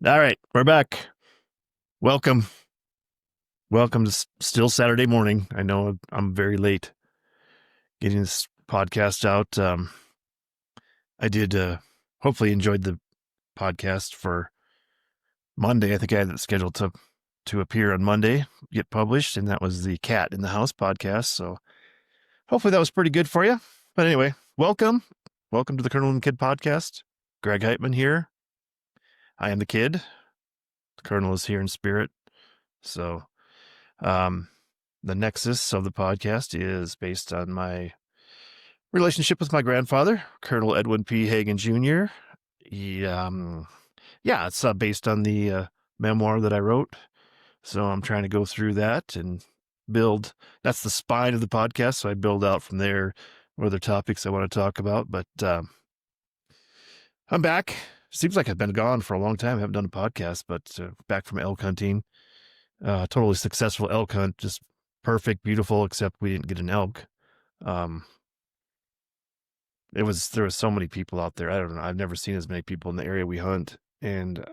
All right, we're back. Welcome. Welcome to still Saturday morning. I know I'm very late getting this podcast out. I did hopefully enjoyed the podcast for Monday. I think I had it scheduled to appear on Monday, get published, and that was the Cat in the House podcast. So hopefully that was pretty good for you. But anyway, welcome. Welcome to the Colonel and Kid podcast. Greg Heitmann here. I am the kid. The Colonel is here in spirit. So the nexus of the podcast is based on my relationship with my grandfather, Colonel Edwin P. Hagen Jr. It's based on the memoir that I wrote. So I'm trying to go through that and build. That's the spine of the podcast. So I build out from there what other topics I want to talk about. But I'm back. Seems like I've been gone for a long time. I haven't done a podcast, but back from elk hunting. Totally successful elk hunt, just perfect, beautiful, except we didn't get an elk. There was so many people out there. I don't know. I've never seen as many people in the area we hunt. And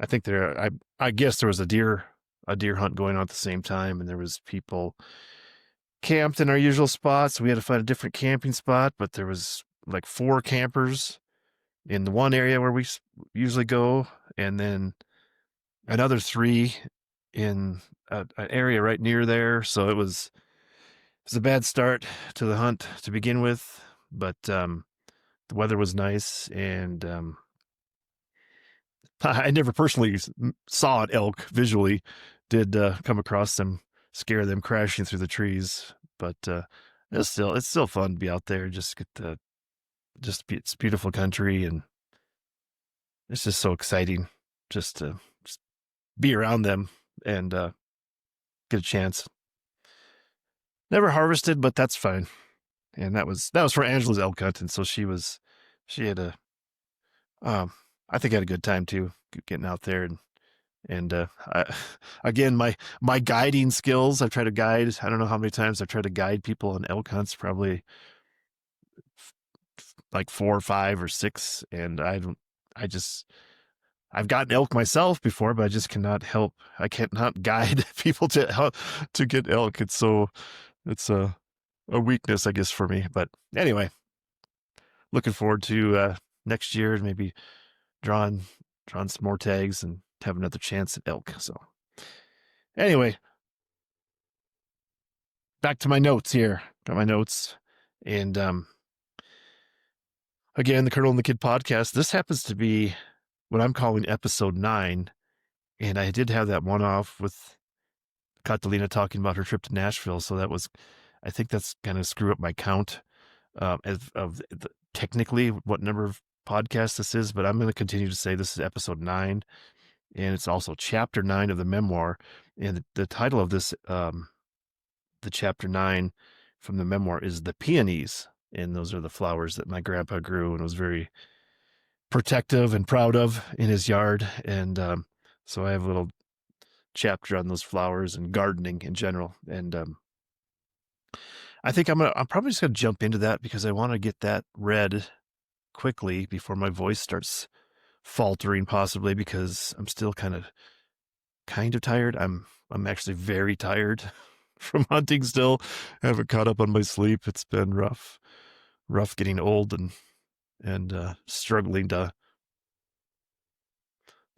I think I guess there was a deer hunt going on at the same time. And there was people camped in our usual spots. We had to find a different camping spot, but there was like 4 campers in the one area where we usually go. And then another 3 in an area right near there. So it was a bad start to the hunt to begin with, but the weather was nice, and I never personally saw an elk visually. Did come across them, scare them crashing through the trees, but it's still fun to be out there. It's beautiful country, and it's just so exciting just to be around them and get a chance. Never harvested, but that's fine. And that was for Angela's elk hunt, and so she had I think I had a good time too, getting out there and again my guiding skills. I've tried to guide. I don't know how many times I've tried to guide people on elk hunts, probably like 4 or 5 or 6, and I've gotten elk myself before, but I just cannot help. I cannot guide people to get elk. It's a weakness, I guess, for me. But anyway, looking forward to next year and maybe drawing some more tags and have another chance at elk. So anyway, back to my notes here. Got my notes. And again, the Colonel and the Kid podcast. This happens to be what I'm calling episode 9. And I did have that one off with Catalina talking about her trip to Nashville. So I think that's kind of screw up my count technically what number of podcasts this is, but I'm going to continue to say this is episode 9, and it's also chapter 9 of the memoir. And the title of this, the chapter 9 from the memoir, is The Peonies. And those are the flowers that my grandpa grew and was very protective and proud of in his yard. And so I have a little chapter on those flowers and gardening in general. And I think I'm probably just going to jump into that because I want to get that read quickly before my voice starts faltering, possibly because I'm still kind of tired. I'm actually very tired from hunting still. I haven't caught up on my sleep. It's been rough getting old and struggling to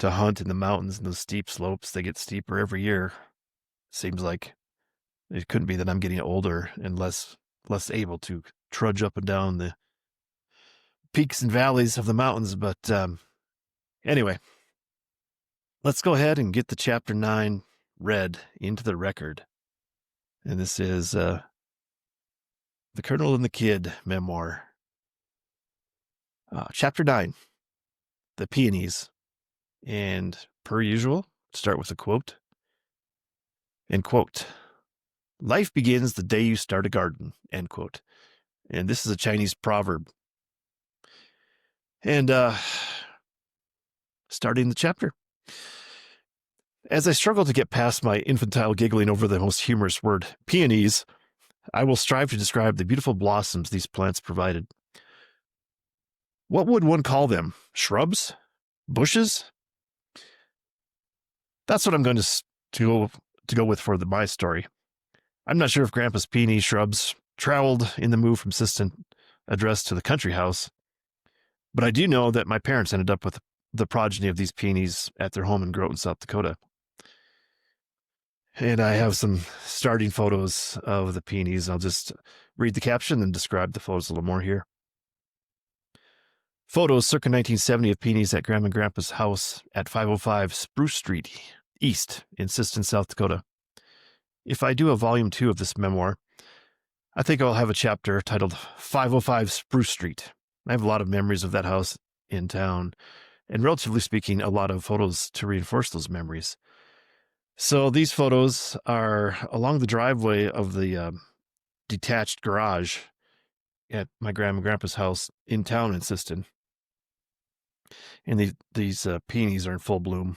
hunt in the mountains and those steep slopes. They get steeper every year. Seems like it couldn't be that I'm getting older and less able to trudge up and down the peaks and valleys of the mountains. But anyway, let's go ahead and get the chapter 9 read into the record. And this is the Colonel and the Kid memoir. Chapter 9, The Peonies. And per usual, start with a quote. End quote. Life begins the day you start a garden. End quote. And this is a Chinese proverb. And starting the chapter. As I struggle to get past my infantile giggling over the most humorous word, peonies, I will strive to describe the beautiful blossoms these plants provided. What would one call them? Shrubs? Bushes? that's what I'm going to go with for my story. I'm not sure if Grandpa's peony shrubs traveled in the move from Siston address to the country house, but I do know that my parents ended up with the progeny of these peonies at their home in Groton, South Dakota. And I have some starting photos of the peonies. I'll just read the caption and describe the photos a little more here. Photos circa 1970 of peonies at Grandma and Grandpa's house at 505 Spruce Street East in Siston, South Dakota. If I do a volume 2 of this memoir, I think I'll have a chapter titled 505 Spruce Street. I have a lot of memories of that house in town, and relatively speaking, a lot of photos to reinforce those memories. So these photos are along the driveway of the detached garage at my grandma and grandpa's house in town in Siston. And these peonies are in full bloom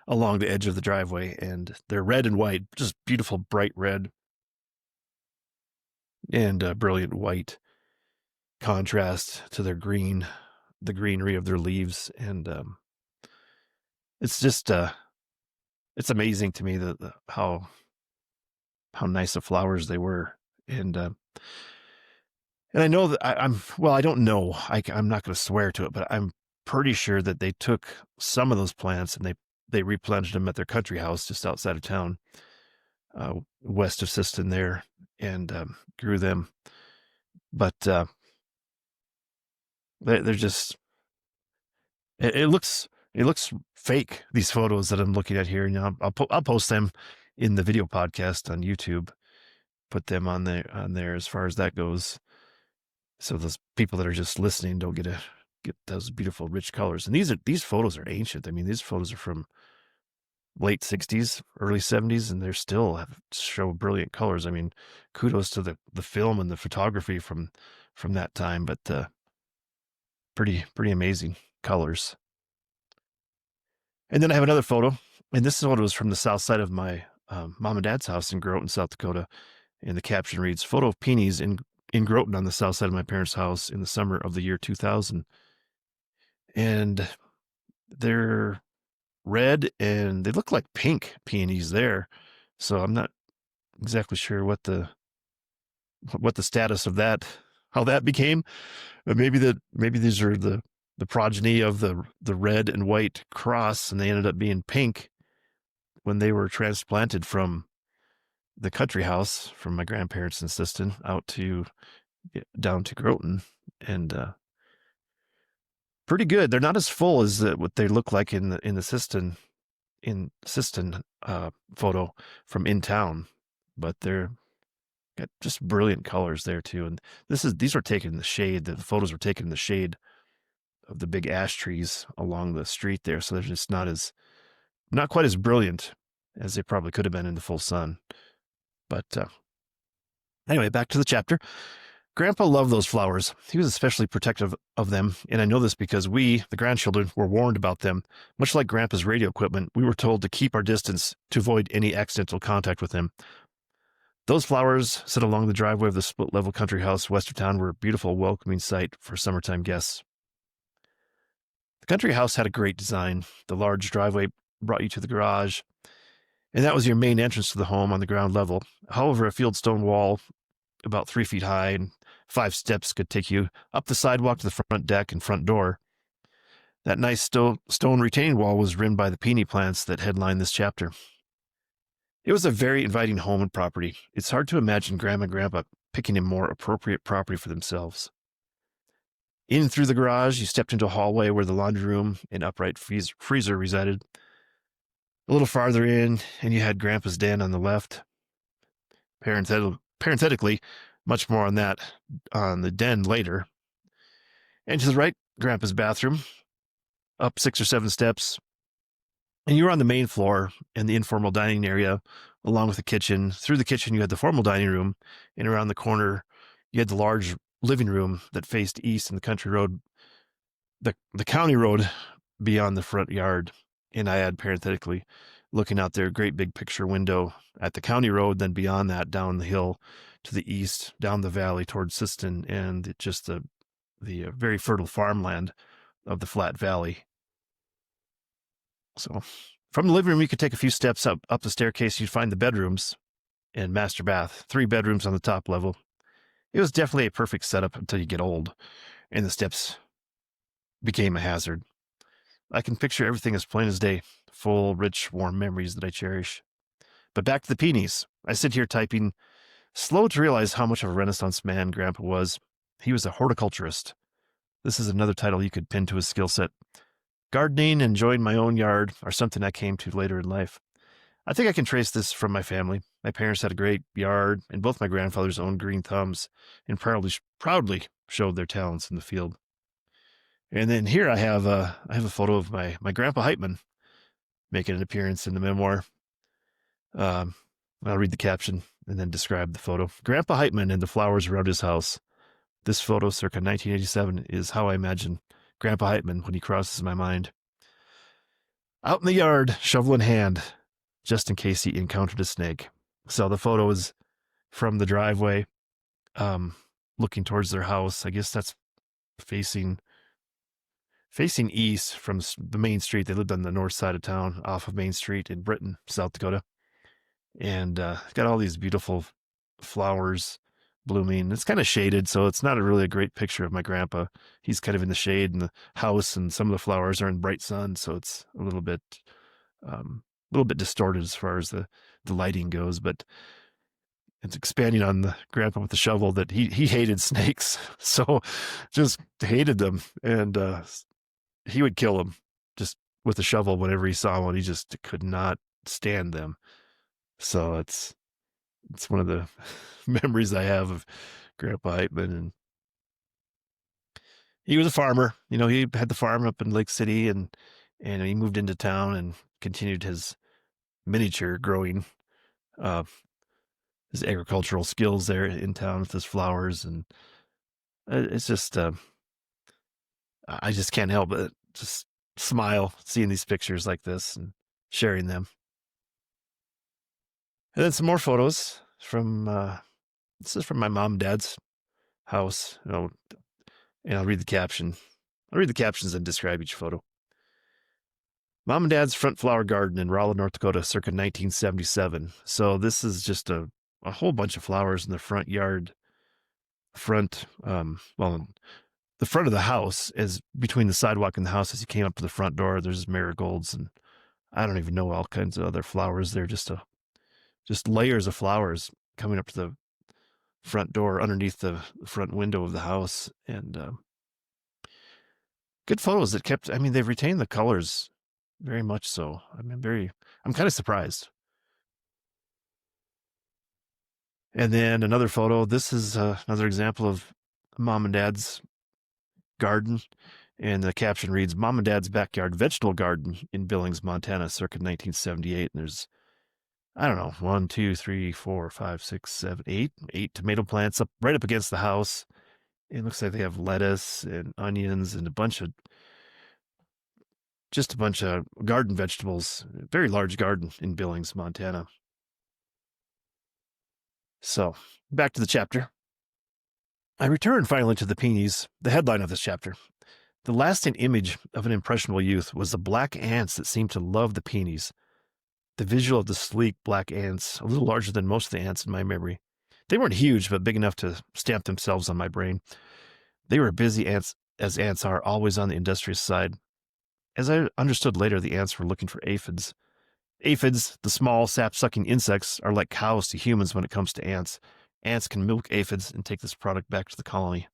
along the edge of the driveway, and they're red and white, just beautiful, bright red and brilliant white contrast to their green, the greenery of their leaves. And it's just, it's amazing to me that how nice of flowers they were. And I know that I don't know, I'm not going to swear to it, but I'm pretty sure that they took some of those plants and they replanted them at their country house just outside of town, west of Siston there, and grew them. But they're just, it looks fake, these photos that I'm looking at here. You know, I'll post them in the video podcast on YouTube, put them on there as far as that goes, so those people that are just listening don't get those beautiful rich colors. And these photos are ancient. I mean, these photos are from late 60s, early 70s, and they're still show brilliant colors. I mean, kudos to the film and the photography from that time, but pretty amazing colors. And then I have another photo, and this photo is from the south side of my mom and dad's house in Groton, South Dakota. And the caption reads, "Photo of peonies in Groton on the south side of my parents' house in the summer of the year 2000. And they're red and they look like pink peonies there. So I'm not exactly sure what the status of that, how that became. But maybe these are the progeny of the red and white cross, and they ended up being pink when they were transplanted from the country house from my grandparents in Siston down to Groton. And pretty good. They're not as full as what they look like in the Siston photo from in town, but they're got just brilliant colors there too. And these were taken in the shade. The photos were taken in the shade of the big ash trees along the street there, so they're just not quite as brilliant as they probably could have been in the full sun. But anyway, back to the chapter. Grandpa loved those flowers. He was especially protective of them, and I know this because we, the grandchildren, were warned about them. Much like Grandpa's radio equipment, we were told to keep our distance to avoid any accidental contact with him. Those flowers set along the driveway of the split-level country house west of town were a beautiful, welcoming sight for summertime guests. The country house had a great design. The large driveway brought you to the garage, and that was your main entrance to the home on the ground level. However, a fieldstone wall about 3 feet high and 5 steps could take you up the sidewalk to the front deck and front door. That nice stone retaining wall was rimmed by the peony plants that headline this chapter. It was a very inviting home and property. It's hard to imagine Grandma and Grandpa picking a more appropriate property for themselves. In through the garage, you stepped into a hallway where the laundry room and upright freezer resided. A little farther in, and you had Grandpa's den on the left. Parenthetically, much more on the den later. And to the right, Grandpa's bathroom, up 6 or 7 steps. And you were on the main floor and the informal dining area, along with the kitchen. Through the kitchen, you had the formal dining room, and around the corner, you had the large living room that faced east and the country road, the county road beyond the front yard. And I add parenthetically, looking out there, great big picture window at the county road, then beyond that, down the hill to the east, down the valley towards Siston, and just the very fertile farmland of the Flat Valley. So from the living room, you could take a few steps up the staircase. You'd find the bedrooms and master bath, 3 bedrooms on the top level. It was definitely a perfect setup until you get old and the steps became a hazard. I can picture everything as plain as day, full, rich, warm memories that I cherish. But back to the Peonies. I sit here typing, slow to realize how much of a Renaissance man Grandpa was. He was a horticulturist. This is another title you could pin to his skill set. Gardening and enjoying my own yard are something I came to later in life. I think I can trace this from my family. My parents had a great yard, and both my grandfathers owned green thumbs and proudly showed their talents in the field. And then here I have a photo of my grandpa Heitmann making an appearance in the memoir. I'll read the caption and then describe the photo. Grandpa Heitmann and the flowers around his house. This photo, circa 1987, is how I imagine Grandpa Heitmann when he crosses my mind. Out in the yard, shovel in hand, just in case he encountered a snake. So the photo is from the driveway, looking towards their house. I guess that's facing east from the main street. They lived on the north side of town, off of Main Street in Britain, South Dakota. And got all these beautiful flowers blooming. It's kind of shaded, so it's not really a great picture of my grandpa. He's kind of in the shade in the house, and some of the flowers are in bright sun, so it's a little bit distorted as far as the lighting goes. But it's expanding on the grandpa with the shovel that he hated snakes, so just hated them, and he would kill them just with a shovel whenever he saw one. He just could not stand them. So it's one of the memories I have of Grandpa Heitmann. And he was a farmer. You know, he had the farm up in Lake City, and he moved into town and continued his miniature growing, his agricultural skills there in town with his flowers. And it's just, I just can't help but just smile seeing these pictures like this and sharing them. And then some more photos from, this is from my mom and dad's house, you know, and I'll read the caption. I'll read the captions and describe each photo. Mom and Dad's front flower garden in Rolla, North Dakota, circa 1977. So this is just a whole bunch of flowers in the front yard. The front of the house is between the sidewalk and the house. As you came up to the front door, there's marigolds, and I don't even know all kinds of other flowers there. Just layers of flowers coming up to the front door underneath the front window of the house. And good photos that they've retained the colors very much so. I'm kind of surprised. And then another photo. This is another example of Mom and Dad's garden. And the caption reads, Mom and Dad's backyard vegetable garden in Billings, Montana, circa 1978. And there's, I don't know, 1, 2, 3, 4, 5, 6, 7, 8 tomato plants right up against the house. It looks like they have lettuce and onions and a bunch of garden vegetables. Very large garden in Billings, Montana. So back to the chapter. I return finally to the Peonies, the headline of this chapter. The lasting image of an impressionable youth was the black ants that seemed to love the Peonies. The visual of the sleek black ants, a little larger than most of the ants in my memory. They weren't huge, but big enough to stamp themselves on my brain. They were busy ants, as ants are, always on the industrious side. As I understood later, the ants were looking for aphids. Aphids, the small sap-sucking insects, are like cows to humans when it comes to ants. Ants can milk aphids and take this product back to the colony.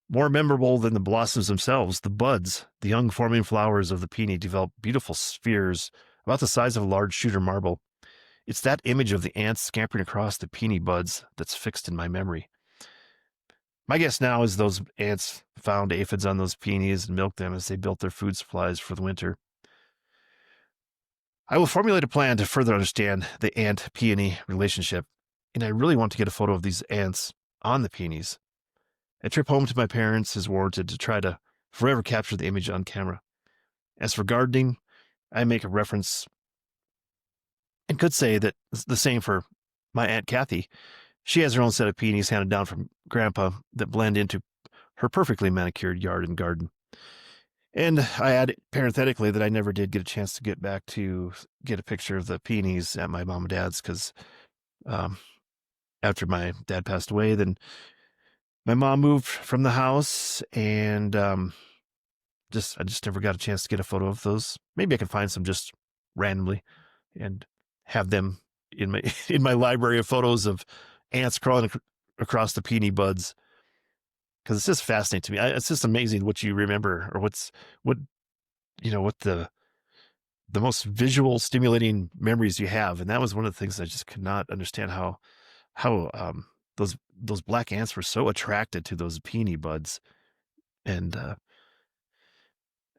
More memorable than the blossoms themselves, the buds, the young forming flowers of the peony, develop beautiful spheres about the size of a large shooter marble. It's that image of the ants scampering across the peony buds that's fixed in my memory. My guess now is those ants found aphids on those peonies and milked them as they built their food supplies for the winter. I will formulate a plan to further understand the ant-peony relationship, and I really want to get a photo of these ants on the peonies. A trip home to my parents is warranted to try to forever capture the image on camera. As for gardening, I make a reference and could say that it's the same for my Aunt Kathy. She has her own set of peonies handed down from Grandpa that blend into her perfectly manicured yard and garden. And I add parenthetically that I never did get a chance to get back to get a picture of the Peonies at my mom and dad's because um, after my dad passed away, then my mom moved from the house, and I just never got a chance to get a photo of those. Maybe I can find some just randomly and have them in my in my library of photos of ants crawling across the peony buds, because it's just fascinating to me. It's just amazing what you remember, or what what the most visual stimulating memories you have. And that was one of the things I just could not understand, how those black ants were so attracted to those peony buds. And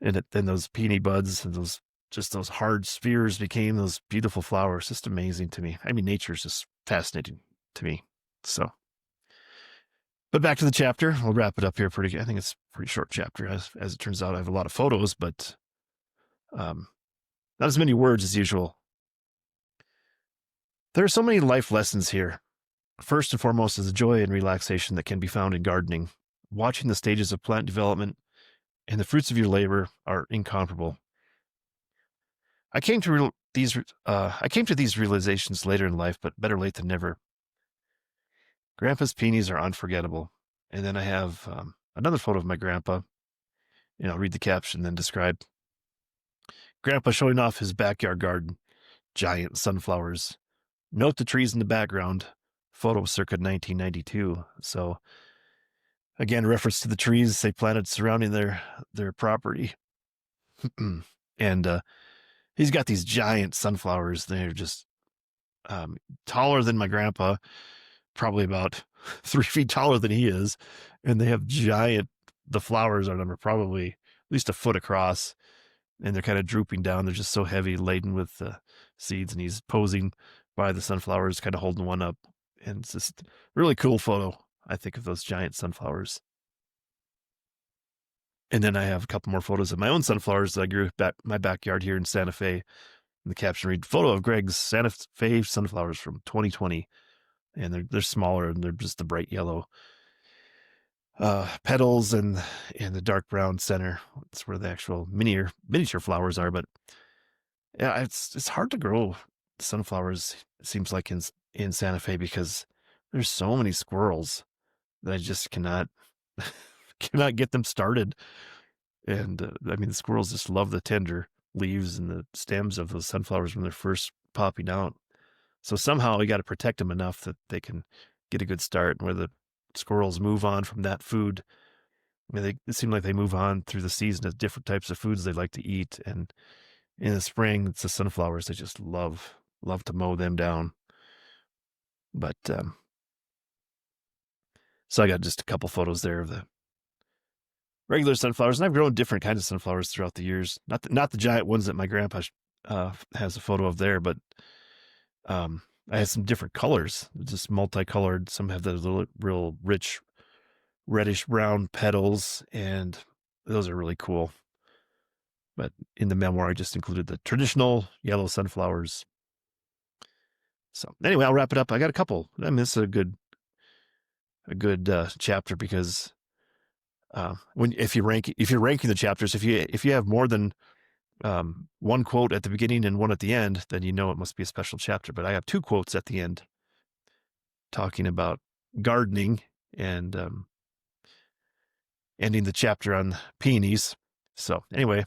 then those peony buds and those hard spheres became those beautiful flowers. Just amazing to me. I mean, nature is just fascinating to me. So, but back to the chapter. We'll wrap it up here pretty. I think it's a pretty short chapter, as it turns out. I have a lot of photos, but not as many words as usual. There are so many life lessons here. First and foremost is the joy and relaxation that can be found in gardening. Watching the stages of plant development and the fruits of your labor are incomparable. I came to these realizations later in life, but better late than never. Grandpa's peonies are unforgettable. And then I have another photo of my grandpa, and I'll read the caption, then describe. Grandpa showing off his backyard garden, giant sunflowers. Note the trees in the background. Photo circa 1992. So again, reference to the trees they planted surrounding their property. And he's got these giant sunflowers. They're just taller than my grandpa, probably about 3 feet taller than he is. And they have the flowers on them are probably at least a foot across, and they're kind of drooping down. They're just so heavy, laden with seeds. And he's posing by the sunflowers, kind of holding one up. And it's just a really cool photo, I think, of those giant sunflowers. And then I have a couple more photos of my own sunflowers that I grew back my backyard here in Santa Fe. And the caption read, "Photo of Greg's Santa Fe sunflowers from 2020." And they're smaller, and they're just the bright yellow petals and the dark brown center. It's where the actual miniature flowers are. But yeah, it's hard to grow sunflowers, it seems like, in Santa Fe, because there's so many squirrels that I just cannot cannot get them started. And I mean, the squirrels just love the tender leaves and the stems of those sunflowers when they're first popping out. So somehow we got to protect them enough that they can get a good start. And where the squirrels move on from that food, I mean, it seems like they move on through the season of different types of foods they like to eat. And in the spring, it's the sunflowers. They just love to mow them down. But so I got just a couple photos there of the regular sunflowers, and I've grown different kinds of sunflowers throughout the years. Not the giant ones that my grandpa has a photo of there, but I had some different colors, just multicolored. Some have those little, real rich reddish brown petals, and those are really cool. But in the memoir, I just included the traditional yellow sunflowers. So anyway, I'll wrap it up. I got a couple. I mean, this is a good chapter, because if you're ranking the chapters, if you have more than one quote at the beginning and one at the end, then you know it must be a special chapter. But I have 2 quotes at the end talking about gardening, and ending the chapter on peonies. So anyway,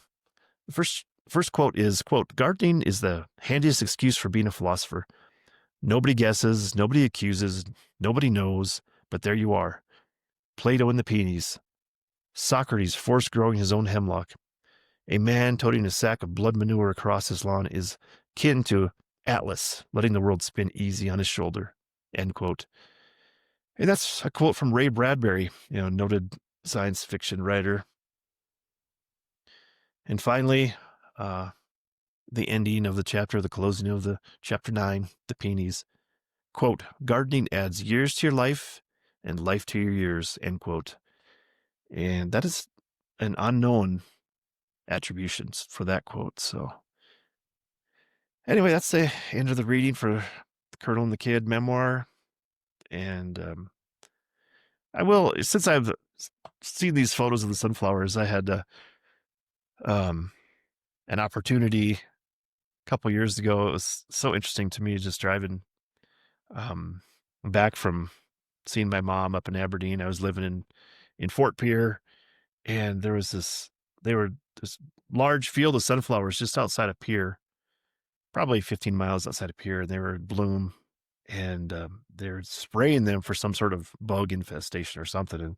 the first quote is, quote, "Gardening is the handiest excuse for being a philosopher. Nobody guesses, nobody accuses, nobody knows, but there you are. Plato and the peonies. Socrates forced growing his own hemlock. A man toting a sack of blood manure across his lawn is kin to Atlas letting the world spin easy on his shoulder." End quote. And that's a quote from Ray Bradbury, noted science fiction writer. And finally, the ending of the chapter, the closing of the chapter 9, the peonies. Quote, "Gardening adds years to your life and life to your years," end quote. And that is an unknown attribution for that quote. So anyway, that's the end of the reading for the Colonel and the Kid memoir. And I will, since I've seen these photos of the sunflowers, I had um, an opportunity a couple years ago. It was so interesting to me just driving um, back from seeing my mom up in Aberdeen. I was living in Fort Pierre, and there was this large field of sunflowers just outside of Pierre, probably 15 miles outside of Pierre, and they were in bloom, and they're spraying them for some sort of bug infestation or something.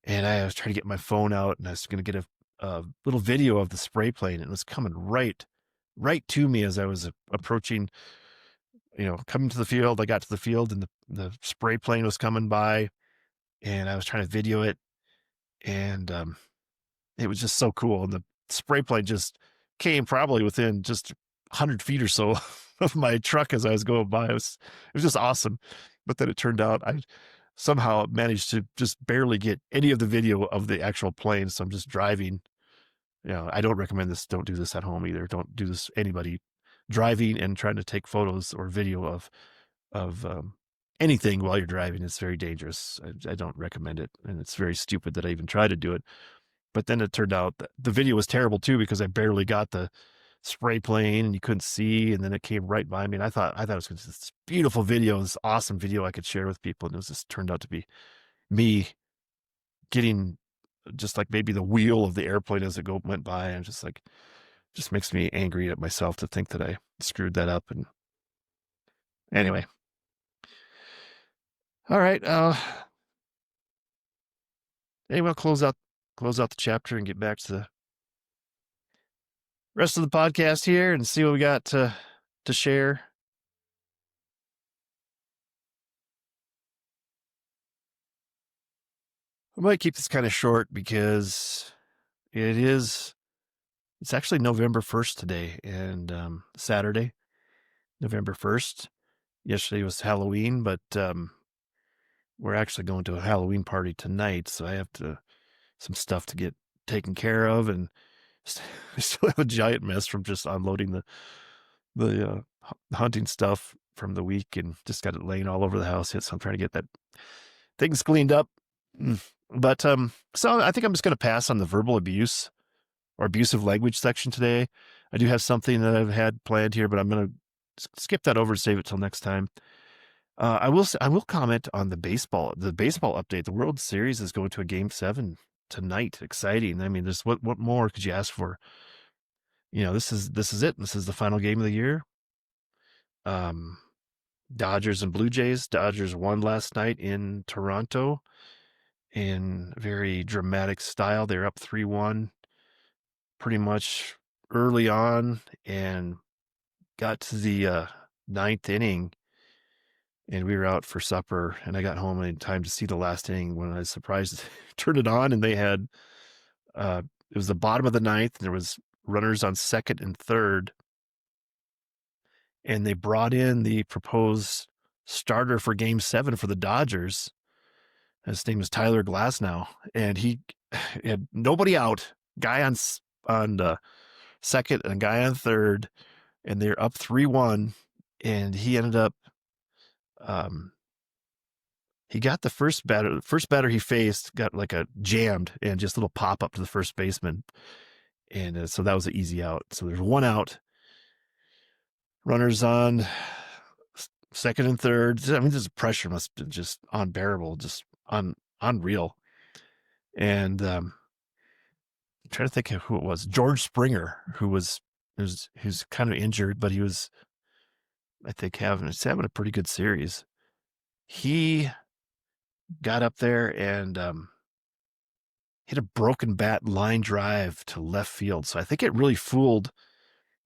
And I was trying to get my phone out, and I was going to get a little video of the spray plane, and it was coming right to me as I was approaching, coming to the field. I got to the field, and the spray plane was coming by, and I was trying to video it, and it was just so cool. And the spray plane just came probably within just 100 feet or so of my truck as I was going by. It was just awesome. But then it turned out I somehow managed to just barely get any of the video of the actual plane. So I'm just driving. I don't recommend this. Don't do this at home either. Don't do this, anybody driving and trying to take photos or video of anything while you're driving. It's very dangerous. I don't recommend it. And it's very stupid that I even tried to do it. But then it turned out that the video was terrible too, because I barely got the spray plane and you couldn't see. And then it came right by me. And I thought it was this beautiful video, this awesome video I could share with people. And it was just turned out to be me getting just like maybe the wheel of the airplane as it went by. And just like, just makes me angry at myself to think that I screwed that up. And anyway. All right. Anyway, we'll close out the chapter and get back to the rest of the podcast here and see what we got to share. I might keep this kind of short because it's actually November 1st today, and Saturday, November 1st. Yesterday was Halloween, but we're actually going to a Halloween party tonight, so I have some stuff to get taken care of, and I still have a giant mess from just unloading the hunting stuff from the week, and just got it laying all over the house yet. So I'm trying to get that things cleaned up. But so I think I'm just going to pass on the verbal abuse or abusive language section today. I do have something that I've had planned here, but I'm going to skip that over and save it till next time. I will comment on the baseball update. The World Series is going to a Game 7 tonight. Exciting. I mean, what more could you ask for? This is it. This is the final game of the year. Dodgers and Blue Jays. Dodgers won last night in Toronto in very dramatic style. They're up 3-1 pretty much early on, and got to the ninth inning, and we were out for supper, and I got home in time to see the last inning when I was surprised turned it on, and they had it was the bottom of the ninth, and there was runners on second and third, and they brought in the proposed starter for Game 7 for the Dodgers. His name is Tyler Glasnow, and he had nobody out, guy on second and a guy on third, and they're up 3-1, and he ended up he got the first batter he faced got like a jammed and just a little pop up to the first baseman, and so that was an easy out. So there's one out, runners on second and third. I mean, the pressure must have been just unbearable, just unreal. And I'm trying to think of who it was. George Springer, who's kind of injured, but he was, I think, having a pretty good series. He got up there and hit a broken bat line drive to left field. So I think it really fooled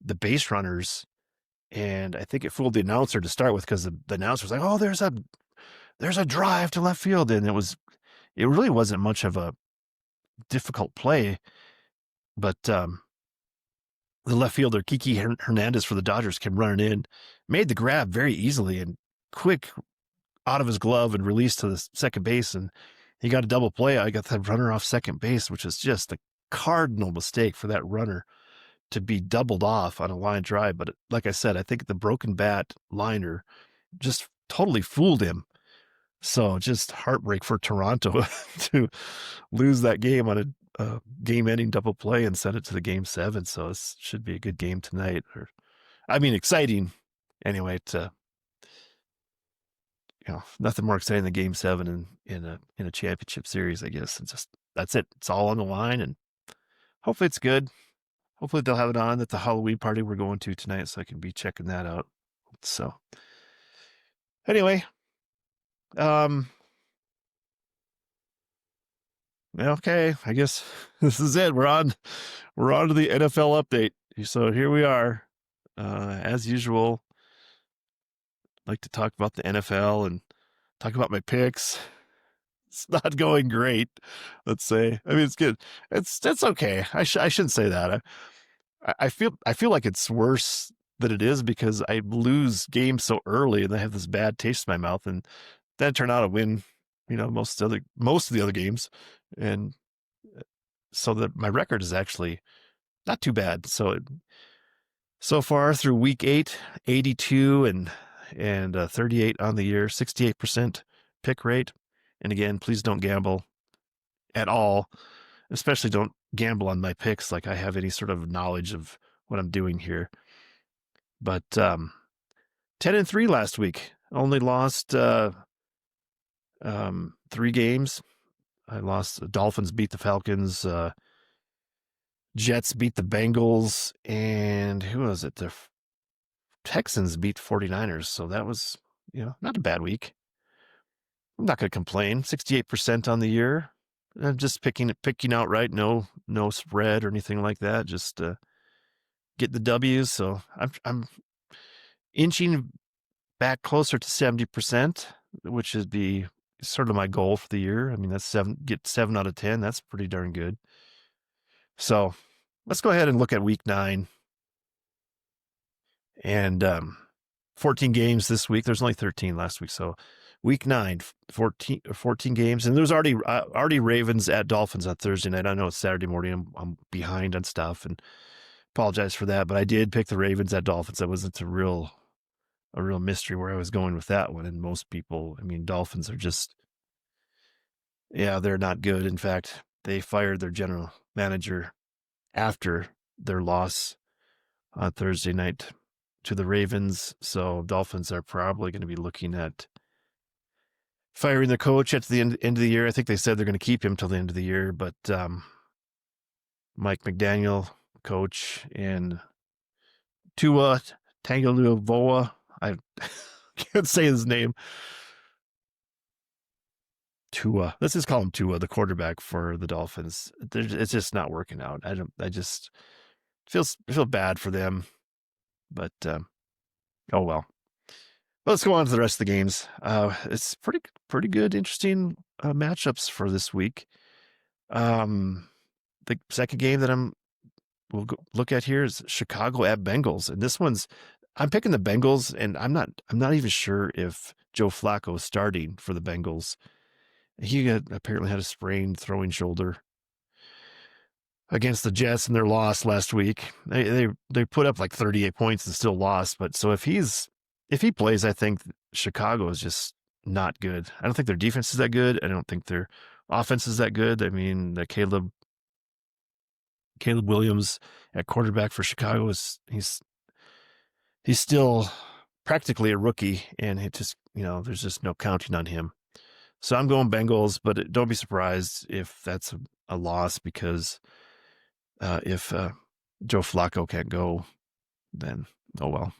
the base runners, and I think it fooled the announcer to start with, because the announcer was like, "Oh, there's a drive to left field," and it really wasn't much of a difficult play, but the left fielder Kiki Hernandez for the Dodgers came running in, made the grab very easily and quick out of his glove and released to the second base, and he got a double play. I got the runner off second base, which was just a cardinal mistake for that runner to be doubled off on a line drive. But like I said, I think the broken bat liner just totally fooled him. So just heartbreak for Toronto to lose that game on a game-ending double play and sent it to the game 7. So it should be a good game tonight. Exciting. Anyway, nothing more exciting than game 7 in a championship series, I guess. That's it. It's all on the line, and hopefully it's good. Hopefully they'll have it on at the Halloween party we're going to tonight, so I can be checking that out. So anyway, okay, I guess this is it. We're on to the NFL update. So here we are. As usual, I'd like to talk about the NFL and talk about my picks. It's not going great, let's say. It's good. That's okay. I shouldn't say that. I feel like it's worse than it is because I lose games so early and I have this bad taste in my mouth, and then turn out to win, most of the other games, and so that my record is actually not too bad. So far through week 8, 82 and 38 on the year, 68% pick rate. And again, please don't gamble at all. Especially don't gamble on my picks like I have any sort of knowledge of what I'm doing here. But 10-3 last week. Only lost 3 games. I lost. The Dolphins beat the Falcons. Jets beat the Bengals. And who was it? The Texans beat 49ers. So that was, not a bad week. I'm not going to complain. 68% on the year. I'm just picking out right. No spread or anything like that. Just get the W's. So I'm inching back closer to 70%, which would be sort of my goal for the year. That's get 7 out of 10. That's pretty darn good. So let's go ahead and look at week 9. And 14 games this week. There's only 13 last week. So week 9, 14 games. And there's already Ravens at Dolphins on Thursday night. I know it's Saturday morning. I'm behind on stuff and apologize for that. But I did pick the Ravens at Dolphins. That wasn't a real mystery where I was going with that one. And most people, Dolphins are just, they're not good. In fact, they fired their general manager after their loss on Thursday night to the Ravens. So Dolphins are probably going to be looking at firing the coach at the end of the year. I think they said they're going to keep him till the end of the year, but Mike McDaniel, coach, and Tua Tagovailoa, I can't say his name. Tua. Let's just call him Tua, the quarterback for the Dolphins. It's just not working out. I just feel bad for them, but oh well. Let's go on to the rest of the games. It's pretty good, interesting matchups for this week. The second game that we'll look at here is Chicago at Bengals, and this one's I'm picking the Bengals, and I'm not even sure if Joe Flacco is starting for the Bengals. He apparently had a sprained throwing shoulder against the Jets in their loss last week. They put up like 38 points and still lost. But so if he plays, I think Chicago is just not good. I don't think their defense is that good. I don't think their offense is that good. The Caleb Williams at quarterback for Chicago he's still practically a rookie, and it just there's just no counting on him. So I'm going Bengals, but don't be surprised if that's a loss because if Joe Flacco can't go, then oh well.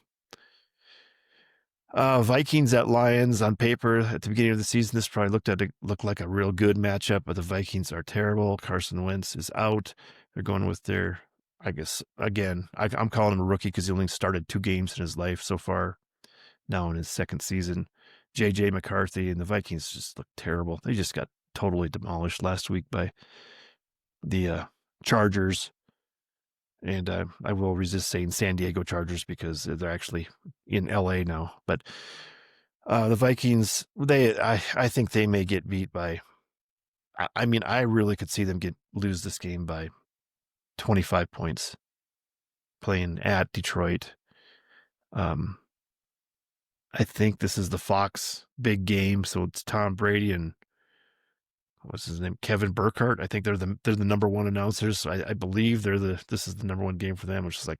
Vikings at Lions. On paper at the beginning of the season, this probably looked like a real good matchup, but the Vikings are terrible. Carson Wentz is out. They're going with their, I guess, again, I'm calling him a rookie because he only started 2 games in his life so far, now in his second season. J.J. McCarthy and the Vikings just look terrible. They just got totally demolished last week by the Chargers. And I will resist saying San Diego Chargers because they're actually in L.A. now. But the Vikings, I think they may get beat by. I really could see them lose this game by 25 points. Playing at Detroit. I think this is the Fox big game, so it's Tom Brady and what's his name? Kevin Burkhardt. I think they're the number one announcers. I believe this is the number one game for them, which is like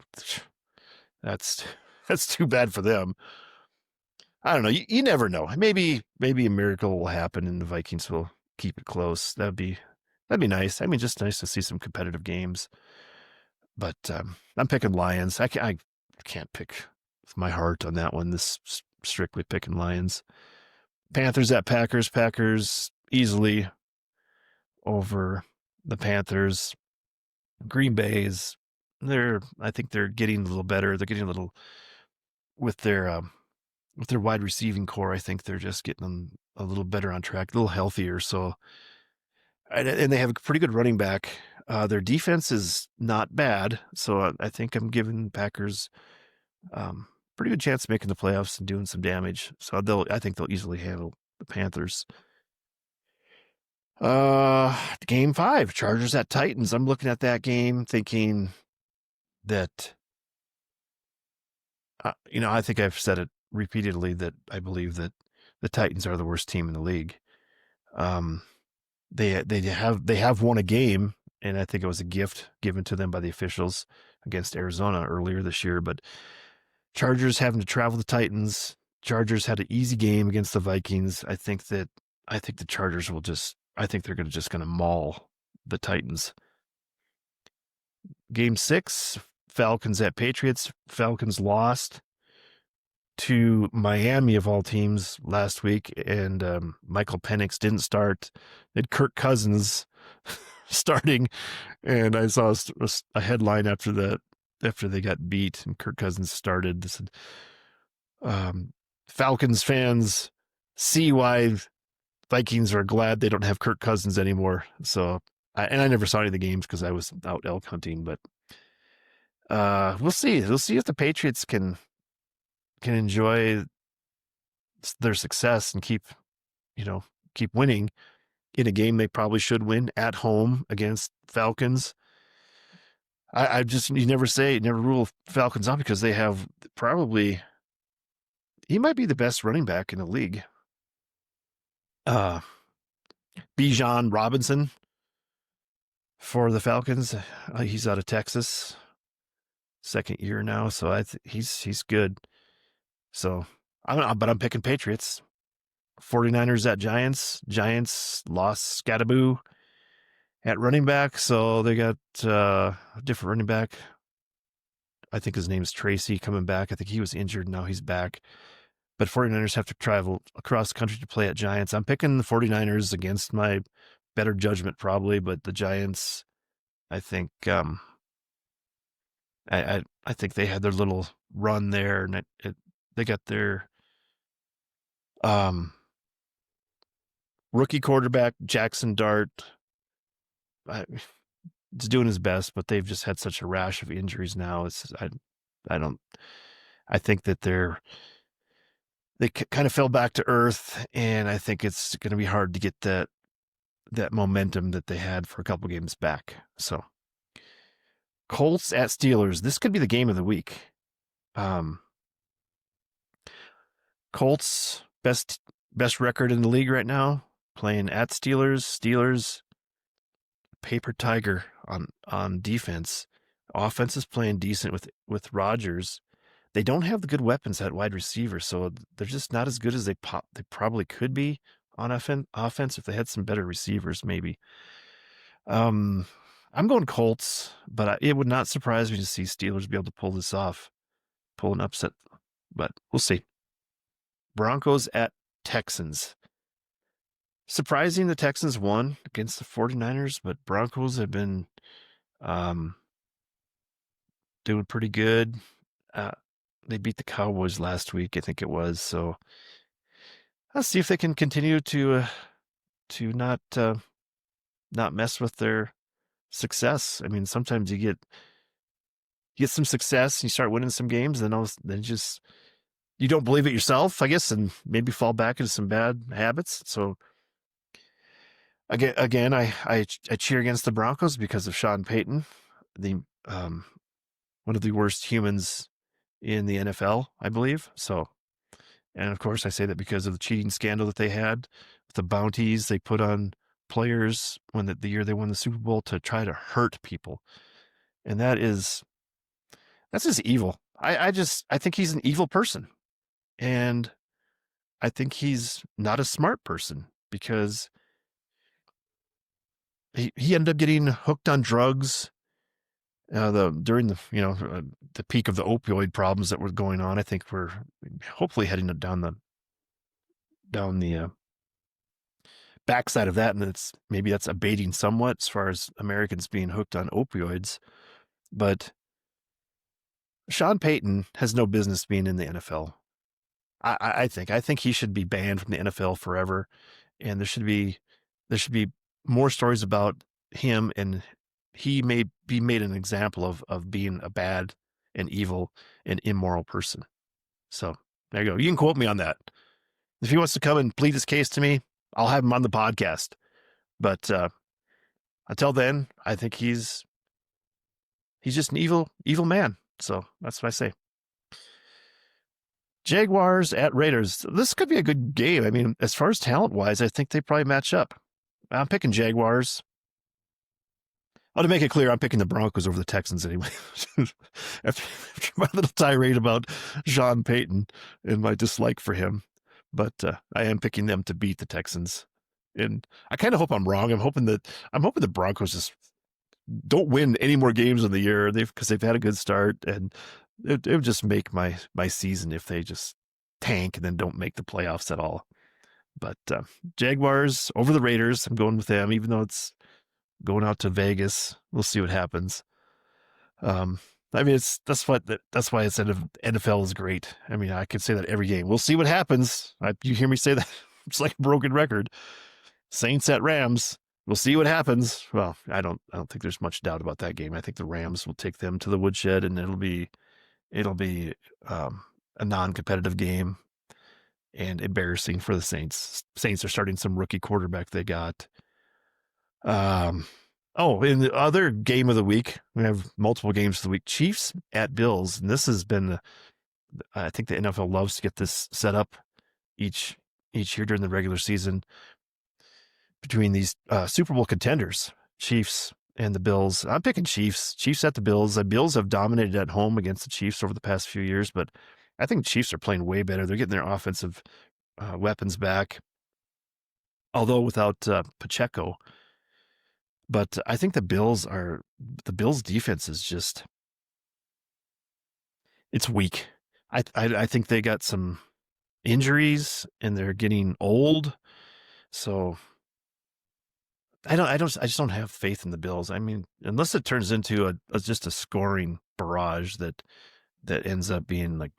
that's that's too bad for them. I don't know. You never know. Maybe a miracle will happen and the Vikings will keep it close. That'd be nice. I mean, just nice to see some competitive games. But I'm picking Lions. I can't pick with my heart on that one. This strictly picking Lions. Panthers at Packers. Packers easily over the Panthers. Green Bay's I think they're getting a little better. They're getting a little with their wide receiving core. I think they're just getting them a little better on track, a little healthier. So and they have a pretty good running back. Their defense is not bad, so I think I'm giving Packers pretty good chance of making the playoffs and doing some damage. So I think they'll easily handle the Panthers. Game 5, Chargers at Titans. I'm looking at that game thinking that, I think I've said it repeatedly that I believe that the Titans are the worst team in the league. They have won a game, and I think it was a gift given to them by the officials against Arizona earlier this year. But Chargers having to travel the Titans. Chargers had an easy game against the Vikings. I think the Chargers will I think they're just going to maul the Titans. Game 6, Falcons at Patriots. Falcons lost to Miami of all teams last week, and Michael Penix didn't start. They had Kirk Cousins starting, and I saw a headline after they got beat and Kirk Cousins started. This Falcons fans see why Vikings are glad they don't have Kirk Cousins anymore. So, I never saw any of the games because I was out elk hunting, but we'll see. We'll see if the Patriots can enjoy their success and keep winning in a game they probably should win at home against Falcons. I just, you never rule Falcons out because they have he might be the best running back in the league. Bijan Robinson for the Falcons. He's out of Texas, second year now, so he's good. So I'm picking Patriots. 49ers at Giants. Giants lost Scattaboo at running back, so they got a different running back. I think his name's Tracy coming back. I think he was injured. Now he's back. But 49ers have to travel across the country to play at Giants. I'm picking the 49ers against my better judgment probably, but the Giants, I think I think they had their little run there, and they got their rookie quarterback Jackson Dart. He's doing his best, but they've just had such a rash of injuries now. I think that they kind of fell back to earth, and I think it's going to be hard to get that momentum that they had for a couple games back. So, Colts at Steelers. This could be the game of the week. Colts best record in the league right now, playing at Steelers. Steelers paper tiger on defense. Offense is playing decent with Rodgers. They don't have the good weapons at wide receiver, so they're just not as good as they probably could be on offense if they had some better receivers, maybe. I'm going Colts, but it would not surprise me to see Steelers be able to pull this off, pull an upset, but we'll see. Broncos at Texans. Surprising the Texans won against the 49ers, but Broncos have been doing pretty good. They beat the Cowboys last week, I think it was. So let's see if they can continue to not mess with their success. I mean, sometimes you get some success and you start winning some games, then just you don't believe it yourself, I guess, and maybe fall back into some bad habits. So again, I cheer against the Broncos because of Sean Payton, the one of the worst humans in the NFL, I believe. So, and of course, I say that because of the cheating scandal that they had, the bounties they put on players when the year they won the Super Bowl to try to hurt people. And that's just evil. I think he's an evil person. And I think he's not a smart person because he ended up getting hooked on drugs during the peak of the opioid problems that were going on. I think we're hopefully heading down the backside of that, and that's abating somewhat as far as Americans being hooked on opioids. But Sean Payton has no business being in the NFL. I think he should be banned from the NFL forever, and there should be more stories about him, and he may be made an example of being a bad and evil and immoral person. So there you go. You can quote me on that. If he wants to come and plead his case to me, I'll have him on the podcast. But until then, I think he's just an evil man. So that's what I say. Jaguars at Raiders. This could be a good game. I mean, as far as talent wise, I think they probably match up. I'm picking Jaguars. Oh, to make it clear, I'm picking the Broncos over the Texans anyway. after my little tirade about Sean Payton and my dislike for him, but I am picking them to beat the Texans. And I kind of hope I'm wrong. I'm hoping the Broncos just don't win any more games in the year because they've had a good start, and it would just make my season if they just tank and then don't make the playoffs at all. But Jaguars over the Raiders. I'm going with them, even though it's going out to Vegas. We'll see what happens. I mean, that's why it's NFL is great. I mean, I could say that every game. We'll see what happens. You hear me say that? It's like a broken record. Saints at Rams. We'll see what happens. Well, I don't think there's much doubt about that game. I think the Rams will take them to the woodshed, and it'll be a non-competitive game and embarrassing for the Saints. Saints are starting some rookie quarterback they got. In the other game of the week, we have multiple games of the week. Chiefs at Bills, and this has been, I think the NFL loves to get this set up each year during the regular season between these Super Bowl contenders, Chiefs and the Bills. I'm picking Chiefs. Chiefs at the Bills. The Bills have dominated at home against the Chiefs over the past few years, but I think the Chiefs are playing way better. They're getting their offensive weapons back, although without Pacheco. But I think the Bills defense is just, it's weak. I think they got some injuries and they're getting old. So I just don't have faith in the Bills. I mean, unless it turns into just a scoring barrage that ends up being like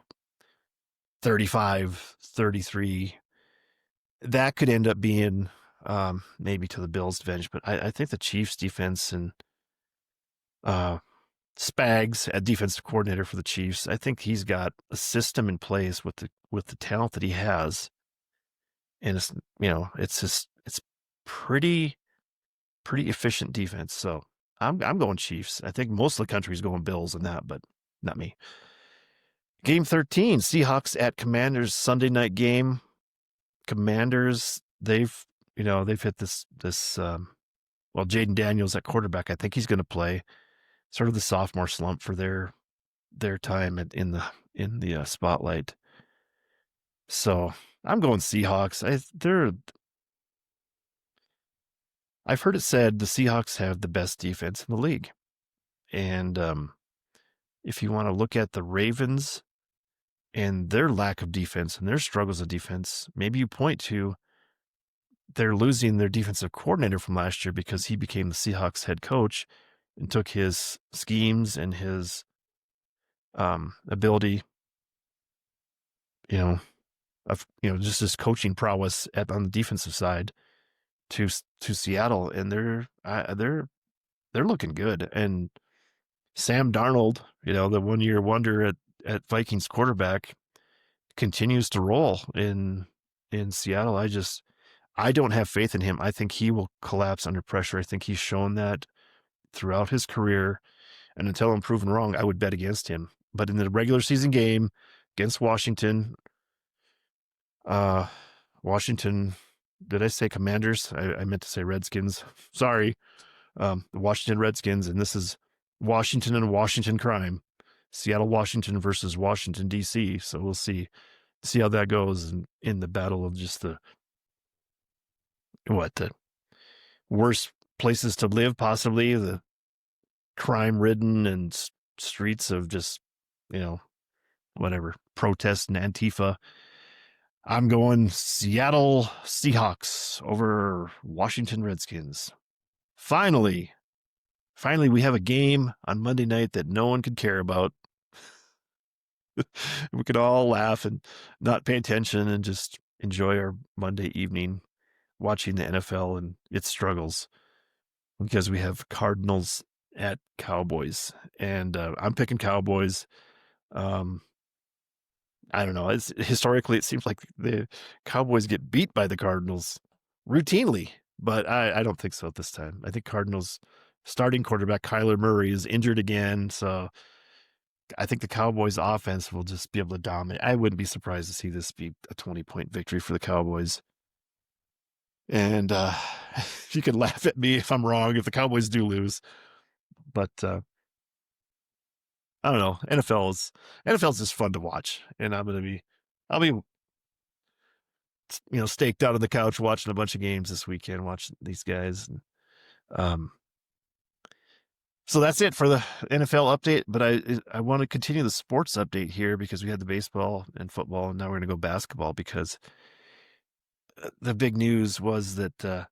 35-33, that could end up being maybe to the Bills' advantage. But I think the Chiefs defense and Spags, a defensive coordinator for the Chiefs, I think he's got a system in place with the talent that he has. And it's pretty efficient defense. So I'm going Chiefs. I think most of the country is going Bills in that, but not me. Game 13, Seahawks at Commanders, Sunday night game. Commanders, they've hit this Jaden Daniels at quarterback. I think he's going to play sort of the sophomore slump for their time in the spotlight. So I'm going Seahawks. I've heard it said the Seahawks have the best defense in the league. And if you want to look at the Ravens and their lack of defense and their struggles of defense, maybe you point to they're losing their defensive coordinator from last year because he became the Seahawks head coach and took his schemes and his ability, just his coaching prowess on the defensive side to Seattle, and they're looking good. And Sam Darnold, the 1-year wonder at Vikings quarterback, continues to roll in Seattle. I don't have faith in him. I think he will collapse under pressure. I think he's shown that throughout his career, and until I'm proven wrong, I would bet against him. But in the regular season game against Washington did I say Commanders? I meant to say Redskins. Sorry. The Washington Redskins, and this is Washington and Washington crime. Seattle, Washington versus Washington, D.C. So we'll see how that goes in the battle of just the worst places to live, possibly the crime-ridden and streets of just, whatever, protest and Antifa. I'm going Seattle Seahawks over Washington Redskins. Finally, we have a game on Monday night that no one could care about. We could all laugh and not pay attention and just enjoy our Monday evening watching the NFL and its struggles, because we have Cardinals at Cowboys, and I'm picking Cowboys. I don't know. Historically, it seems like the Cowboys get beat by the Cardinals routinely, but I don't think so this time. I think Cardinals starting quarterback Kyler Murray is injured again, so I think the Cowboys offense will just be able to dominate. I wouldn't be surprised to see this be a 20-point victory for the Cowboys. And you can laugh at me if I'm wrong, if the Cowboys do lose. But I don't know. NFL's just fun to watch, and I'll be staked out on the couch watching a bunch of games this weekend, watching these guys. So that's it for the NFL update. But I want to continue the sports update here, because we had the baseball and football, and now we're going to go basketball, because the big news was that the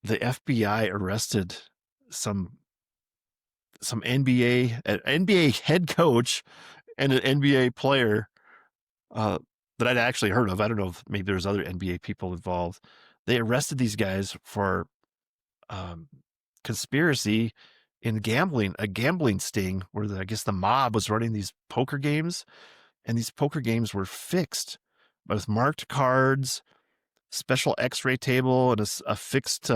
FBI arrested some NBA head coach and an NBA player that I'd actually heard of. I don't know if maybe there's other NBA people involved. They arrested these guys for conspiracy in gambling, a gambling sting, where I guess the mob was running these poker games, and these poker games were fixed with marked cards, special X-ray table, and a fixed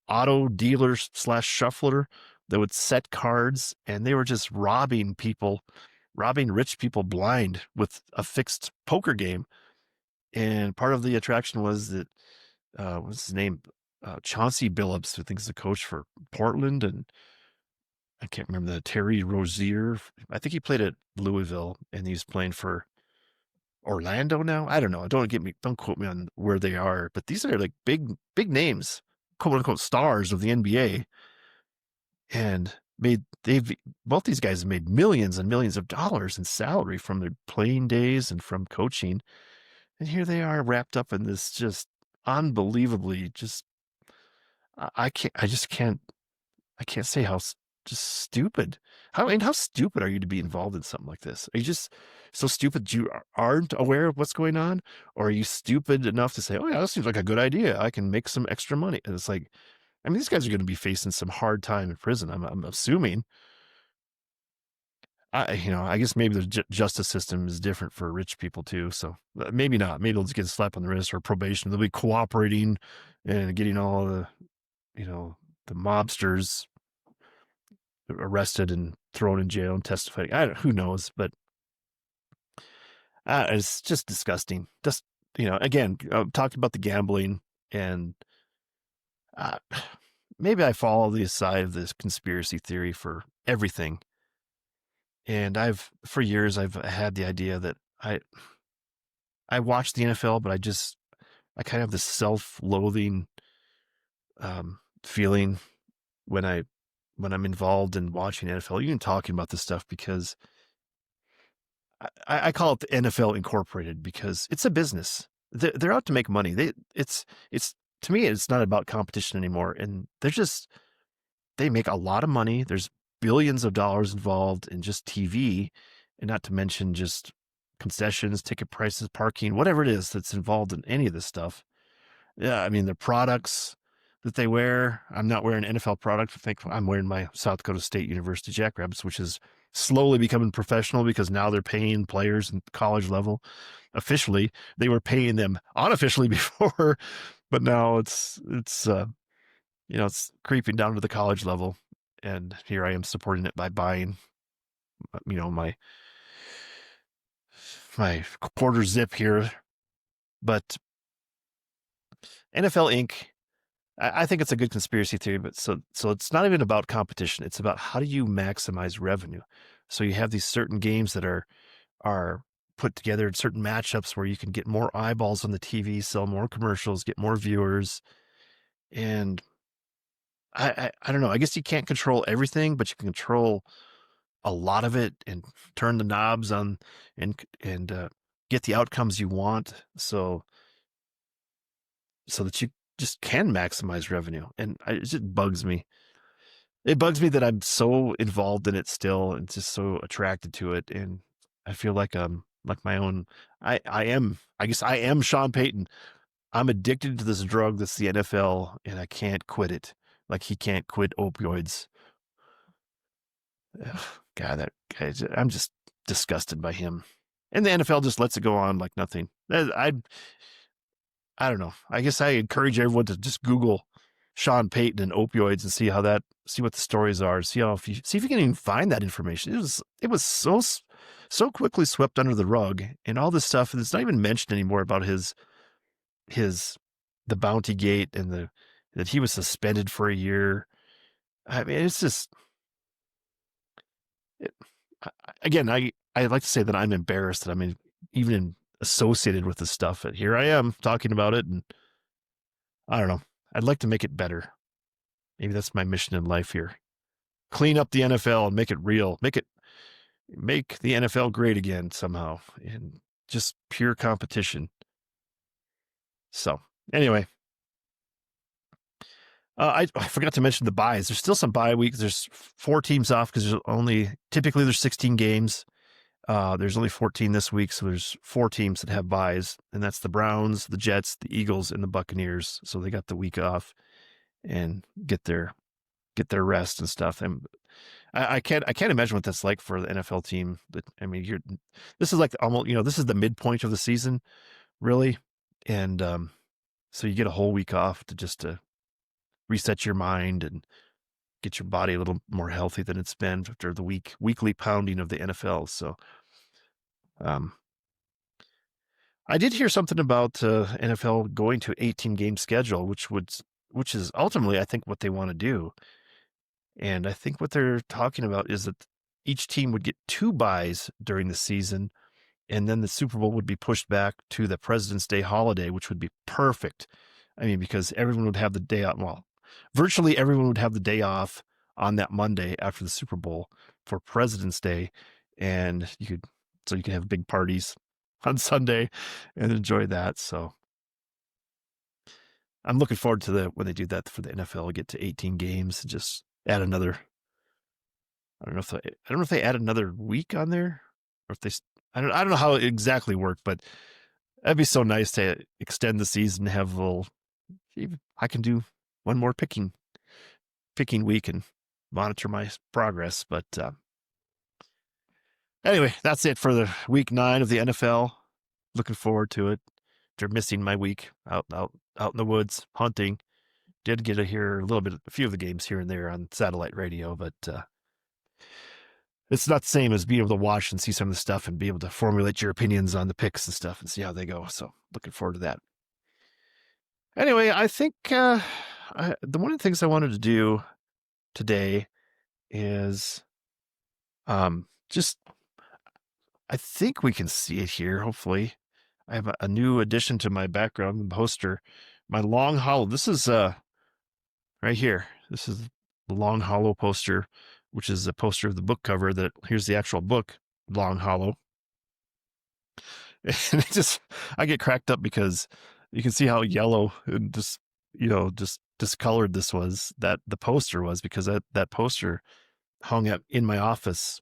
auto dealer / shuffler that would set cards, and they were just robbing rich people blind with a fixed poker game. And part of the attraction was that what's his name? Chauncey Billups, who I think is the coach for Portland, and I can't remember the Terry Rozier. I think he played at Louisville, and he's playing for Orlando now. I don't know. Don't quote me on where they are, but these are like big names, quote unquote stars of the NBA. And both these guys have made millions and millions of dollars in salary from their playing days and from coaching. And here they are wrapped up in this just unbelievably I can't say how just stupid. How stupid are you to be involved in something like this? Are you just so stupid you aren't aware of what's going on? Or are you stupid enough to say, oh yeah, that seems like a good idea, I can make some extra money? And it's like, I mean, these guys are going to be facing some hard time in prison, I'm assuming. I guess maybe the justice system is different for rich people too. So maybe not. Maybe they'll just get a slap on the wrist or probation. They'll be cooperating and getting all the mobsters arrested and thrown in jail and testifying. Who knows? But it's just disgusting. Just again, talking about the gambling, and maybe I follow the side of this conspiracy theory for everything. And for years I've had the idea that I watch the NFL, but I kind of have this self-loathing feeling when I'm involved in watching NFL, even talking about this stuff, because I call it the NFL Incorporated, because it's a business. They're out to make money. It's to me, it's not about competition anymore. And they make a lot of money. There's billions of dollars involved in just TV, and not to mention just concessions, ticket prices, parking, whatever it is that's involved in any of this stuff. Yeah, I mean, the products that they wear. I'm not wearing an NFL product. I think I'm wearing my South Dakota State University Jackrabbits, which is slowly becoming professional, because now they're paying players in college level. Officially, they were paying them unofficially before, but now it's creeping down to the college level. And here I am supporting it by buying, my quarter zip here. But NFL Inc. I think it's a good conspiracy theory, but so it's not even about competition. It's about how do you maximize revenue. So you have these certain games that are put together in certain matchups where you can get more eyeballs on the TV, sell more commercials, get more viewers. And I don't know. I guess you can't control everything, but you can control a lot of it and turn the knobs on and get the outcomes you want. So that you just can maximize revenue. And it just bugs me. It bugs me that I'm so involved in it still and just so attracted to it. And I feel like my own, I guess I am Sean Payton. I'm addicted to this drug that's the NFL and I can't quit it. Like he can't quit opioids. Ugh, God, that guy, I'm just disgusted by him. And the NFL just lets it go on like nothing. I don't know. I guess I encourage everyone to just Google Sean Payton and opioids and see what the stories are, see if you can even find that information. It was so quickly swept under the rug and all this stuff. And it's not even mentioned anymore about his the bounty gate and that he was suspended for a year. I mean, it's just it, again, I like to say that I'm embarrassed that I'm even associated with this stuff. But here I am talking about it, and I don't know. I'd like to make it better. Maybe that's my mission in life here. Clean up the NFL and make it real. Make the NFL great again somehow, and just pure competition. So anyway, I forgot to mention the buys. There's still some bye weeks. There's 4 teams off because typically there's 16 games. There's only 14 this week, so there's 4 teams that have buys, and that's the Browns, the Jets, the Eagles, and the Buccaneers. So they got the week off and get their rest and stuff. And I can't imagine what that's like for the NFL team. I mean, this is like almost this is the midpoint of the season, really, and so you get a whole week off to reset your mind and get your body a little more healthy than it's been after the weekly pounding of the NFL. So, I did hear something about NFL going to 18 game schedule, which is ultimately I think what they want to do. And I think what they're talking about is that each team would get 2 buys during the season, and then the Super Bowl would be pushed back to the President's Day holiday, which would be perfect. I mean, because everyone would have the day off. Well, virtually everyone would have the day off on that Monday after the Super Bowl for President's Day, and you could have big parties on Sunday and enjoy that. So I'm looking forward to when they do that for the NFL, get to 18 games and just add another. I don't know if they add another week on there or if they. I don't know how it exactly worked, but that'd be so nice to extend the season, have a little. I can do one more picking week and monitor my progress. But anyway, that's it for the week 9 of the NFL. Looking forward to it. After missing my week out in the woods hunting, did get to hear a few of the games here and there on satellite radio, but it's not the same as being able to watch and see some of the stuff and be able to formulate your opinions on the picks and stuff and see how they go. So looking forward to that. Anyway, I think one of the things I wanted to do today is just I think we can see it here. Hopefully, I have a new addition to my background poster. My long hollow. This is right here. This is the long hollow poster, which is a poster of the book cover. Here's the actual book, Long Hollow. And I get cracked up because you can see how yellow and just discolored the poster was, because that poster hung up in my office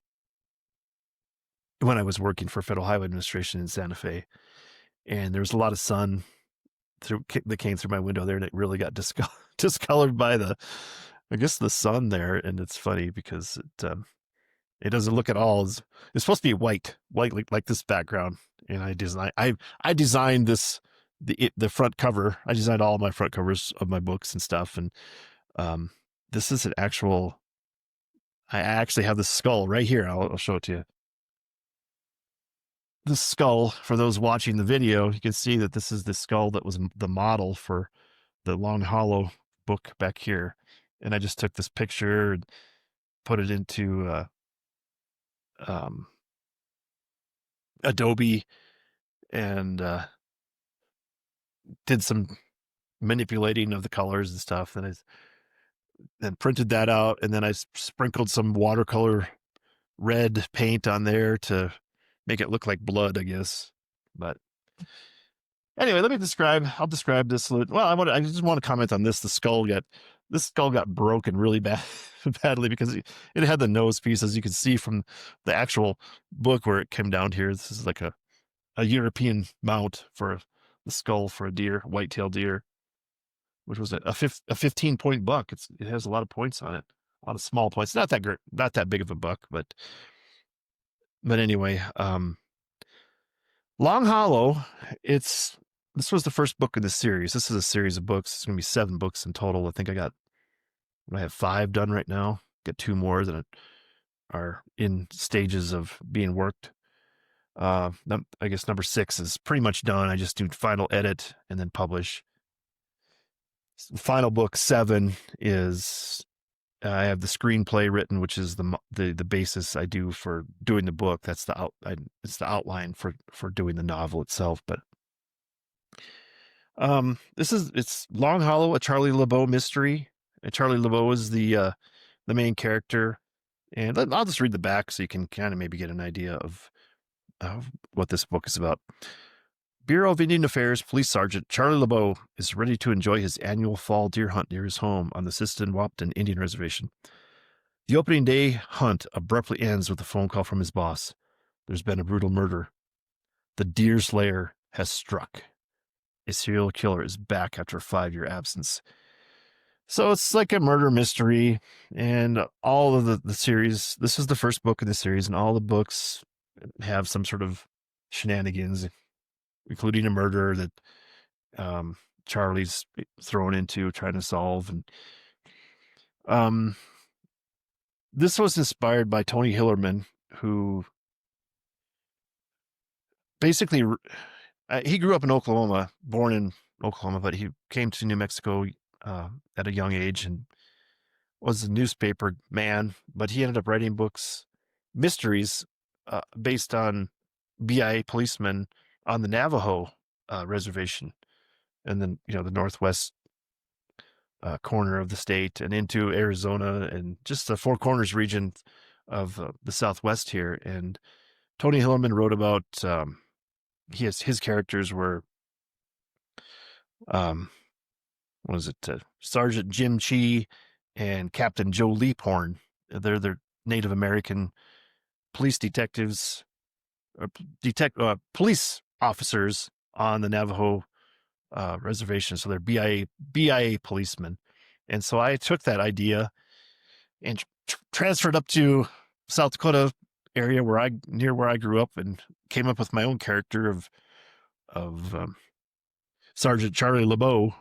when I was working for Federal Highway Administration in Santa Fe, and there was a lot of sun that came through my window there, and it really got discolored by the sun there. And it's funny because it doesn't look at all it's supposed to be white like this background. And I designed the front cover. I designed all of my front covers of my books and stuff. And this is an actual. I actually have the skull right here. I'll show it to you. The skull, for those watching the video, you can see that this is the skull that was the model for the Long Hollow book back here, and I just took this picture and put it into um, Adobe and did some manipulating of the colors and stuff. And I then printed that out, and then I sprinkled some watercolor red paint on there to make it look like blood, I guess. But anyway, I'll describe this. Well, I just want to comment on this. This skull got broken really badly because it had the nose piece, as you can see from the actual book where it came down here. This is like a European mount for the skull for a deer, white-tailed deer, which was a 15-point buck. It has a lot of points on it, a lot of small points. Not that great, not that big of a buck, but anyway, Long Hollow. This was the first book in the series. This is a series of books. It's going to be 7 books in total. I think I have 5 done right now. Got 2 more that are in stages of being worked. I guess number 6 is pretty much done. I just do final edit and then publish. Final book 7 is I have the screenplay written, which is the basis I do for doing the book. That's it's the outline for doing the novel itself. But it's Long Hollow, a Charlie LeBeau mystery. And Charlie LeBeau is the main character, and I'll just read the back so you can kind of maybe get an idea of what this book is about. Bureau of Indian Affairs Police Sergeant Charlie LeBeau is ready to enjoy his annual fall deer hunt near his home on the Siston-Wapton Indian Reservation. The opening day hunt abruptly ends with a phone call from his boss. There's been a brutal murder. The deer slayer has struck. A serial killer is back after a 5-year absence. So it's like a murder mystery, and all of the series, this is the first book in the series, and all the books have some sort of shenanigans, including a murder that Charlie's thrown into trying to solve. And this was inspired by Tony Hillerman, who basically he grew up in Oklahoma, born in Oklahoma, but he came to New Mexico at a young age and was a newspaper man. But he ended up writing mysteries based on BIA policemen on the Navajo reservation, and then the northwest corner of the state and into Arizona and just the Four Corners region of the Southwest here. And Tony Hillerman wrote about his characters were Sergeant Jim Chee and Captain Joe Leaphorn. They're Native American police detectives, or police officers on the Navajo reservation. So they're BIA policemen. And so I took that idea and transferred up to South Dakota area near where I grew up, and came up with my own character of Sergeant Charlie LeBeau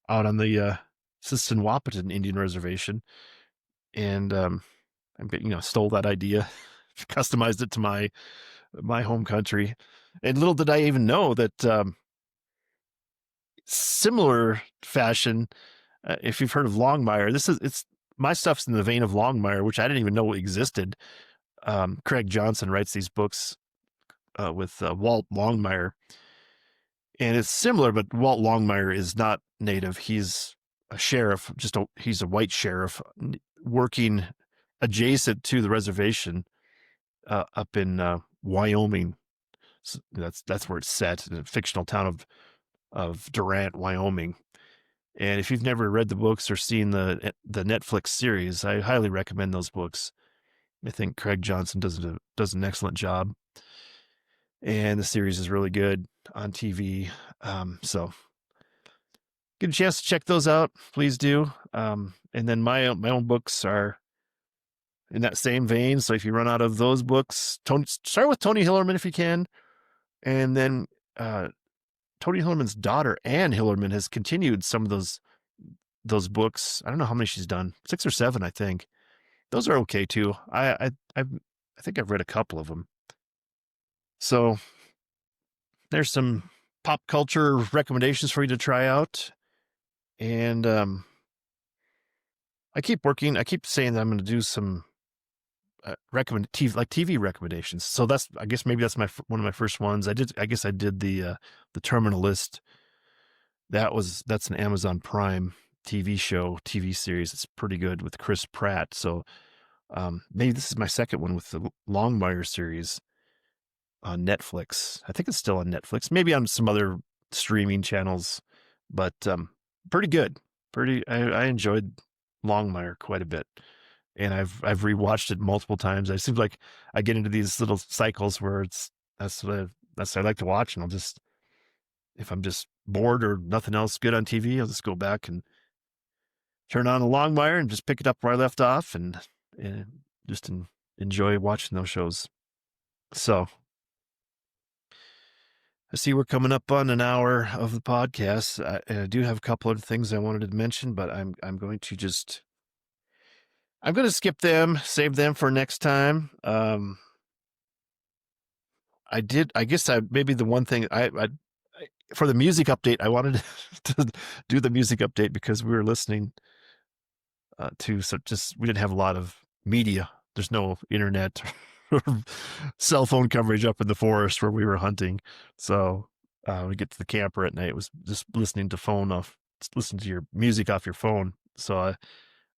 out on the Siston-Wapton Indian Reservation. And I stole that idea, customized it to my home country. And little did I even know that similar fashion, if you've heard of Longmire, it's my stuff's in the vein of Longmire, which I didn't even know existed. Craig Johnson writes these books with Walt Longmire, and it's similar, but Walt Longmire is not native. He's a sheriff, he's a white sheriff working adjacent to the reservation up in Wyoming. So that's where it's set, in a fictional town of Durant, Wyoming. And if you've never read the books or seen the Netflix series, I highly recommend those books. I think Craig Johnson does an excellent job, and the series is really good on TV. So get a chance to check those out, please do. And then my own books are in that same vein. So if you run out of those books, start with Tony Hillerman if you can, and then Tony Hillerman's daughter, Ann Hillerman, has continued some of those books. I don't know how many she's done, 6 or 7, I think. Those are okay too. I think I've read a couple of them. So there's some pop culture recommendations for you to try out. And I keep working. I keep saying that I'm going to do some TV recommendations. So I guess maybe that's one of my first ones. I guess I did the Terminal List. That's an Amazon Prime TV series. It's pretty good with Chris Pratt. So maybe this is my second one with the Longmire series on Netflix. I think it's still on Netflix, maybe on some other streaming channels, but pretty good. I enjoyed Longmire quite a bit, and I've rewatched it multiple times. It seems like I get into these little cycles where that's what I like to watch, and if I'm just bored or nothing else good on TV, I'll just go back and turn on a Longmire and just pick it up where I left off, and just enjoy watching those shows. So I see we're coming up on an hour of the podcast. I do have a couple of things I wanted to mention, but I'm going to skip them, save them for next time. I guess maybe the one thing for the music update, I wanted to do the music update because we were listening we didn't have a lot of media. There's no internet or cell phone coverage up in the forest where we were hunting. So we get to the camper at night, it was just listening to your music off your phone. So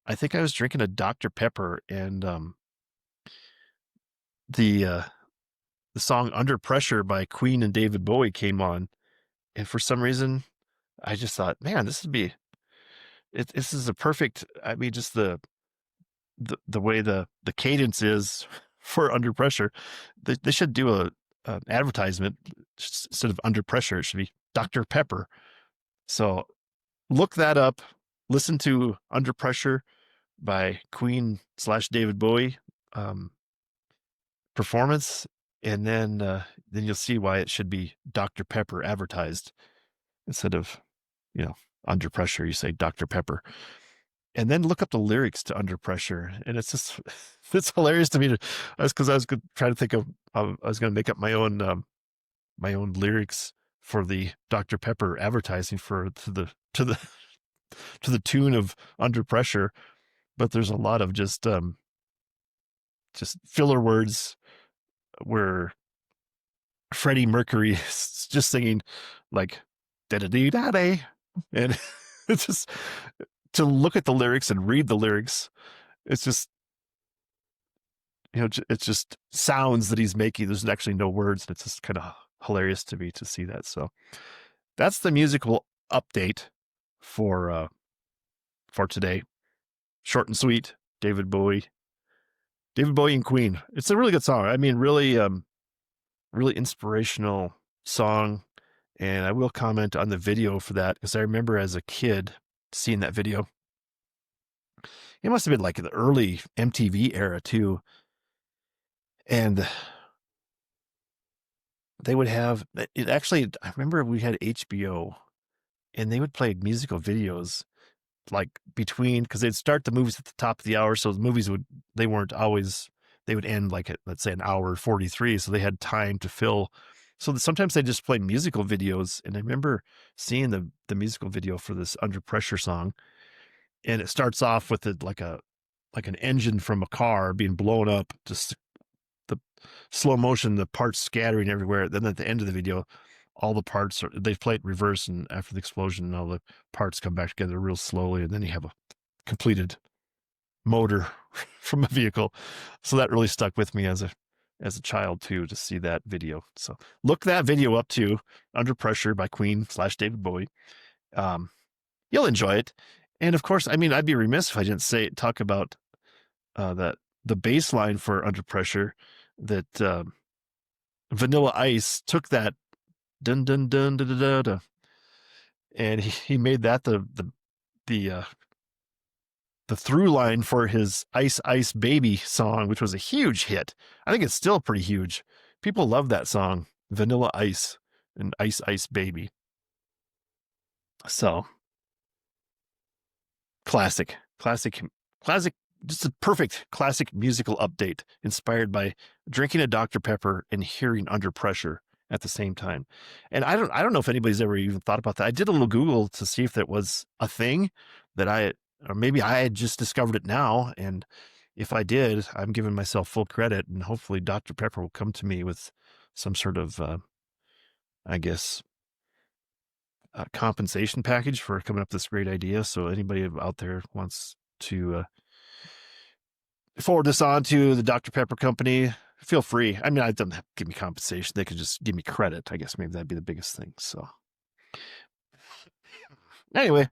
I think I was drinking a Dr. Pepper, and the song Under Pressure by Queen and David Bowie came on. And for some reason, I just thought, man, this is a perfect, I mean, just the way the cadence is for Under Pressure. They should do an advertisement instead of Under Pressure. It should be Dr. Pepper. So look that up. Listen to Under Pressure by Queen/David Bowie performance, and then you'll see why it should be Dr. Pepper advertised instead of Under Pressure. You say Dr. Pepper. And then look up the lyrics to Under Pressure, and it's hilarious to me. Because I was trying to think of, I was going to make up my own lyrics for the Dr. Pepper advertising to the tune of Under Pressure, but there's a lot of just filler words where Freddie Mercury is just singing like da da dee da day, and it's just, to look at the lyrics and read the lyrics, it's just it's just sounds that he's making. There's actually no words, and it's just kind of hilarious to me to see that. So that's the musical update for today. Short and sweet. David Bowie and Queen. It's a really good song. I mean, really inspirational song. And I will comment on the video for that, because I remember as a kid seeing that video. It must have been like the early MTV era too. And they would have it. Actually, I remember we had HBO, and they would play musical videos like between, because they'd start the movies at the top of the hour. So the movies they would end like at, let's say, an hour 43. So they had time to fill. So sometimes they just play musical videos. And I remember seeing the musical video for this Under Pressure song. And it starts off with like an engine from a car being blown up, just the slow motion, the parts scattering everywhere. Then at the end of the video, all the parts they play it reverse, and after the explosion, all the parts come back together real slowly, and then you have a completed motor from a vehicle. So that really stuck with me as a child too, to see that video. So look that video up too, Under Pressure by Queen/David Bowie. You'll enjoy it. And of course, I mean, I'd be remiss if I didn't talk about the bass line for Under Pressure, that Vanilla Ice took that dun dun dun da da da da, and he made that the through line for his Ice Ice Baby song, which was a huge hit. I think it's still pretty huge. People love that song, Vanilla Ice and Ice Ice Baby. So classic, just a perfect classic musical update inspired by drinking a Dr. Pepper and hearing Under Pressure at the same time. And I don't know if anybody's ever even thought about that. I did a little Google to see if that was a thing that or maybe I had just discovered it now. And if I did, I'm giving myself full credit, and hopefully Dr. Pepper will come to me with some sort of, I guess, compensation package for coming up with this great idea. So anybody out there wants to forward this on to the Dr. Pepper company, feel free. I mean, I don't have to give me compensation. They could just give me credit. I guess maybe that'd be the biggest thing. So anyway,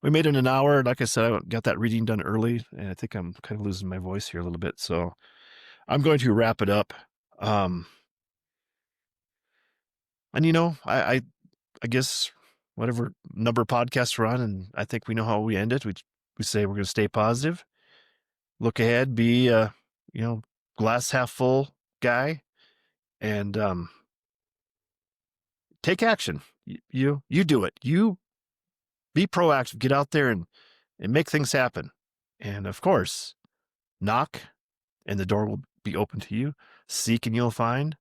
we made it an hour. Like I said, I got that reading done early, and I think I'm kind of losing my voice here a little bit. So I'm going to wrap it up. And I guess whatever number of podcasts we're on, and I think we know how we end it. We say we're going to stay positive, look ahead, be glass half full guy, and take action. You do it. You be proactive. Get out there and make things happen. And of course, knock, and the door will be open to you. Seek, and you'll find.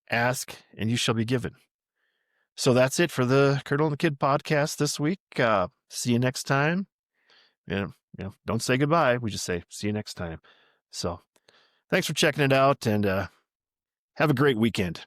Ask, and you shall be given. So that's it for the Colonel and the Kid podcast this week. See you next time. Don't say goodbye. We just say see you next time. So thanks for checking it out, and have a great weekend.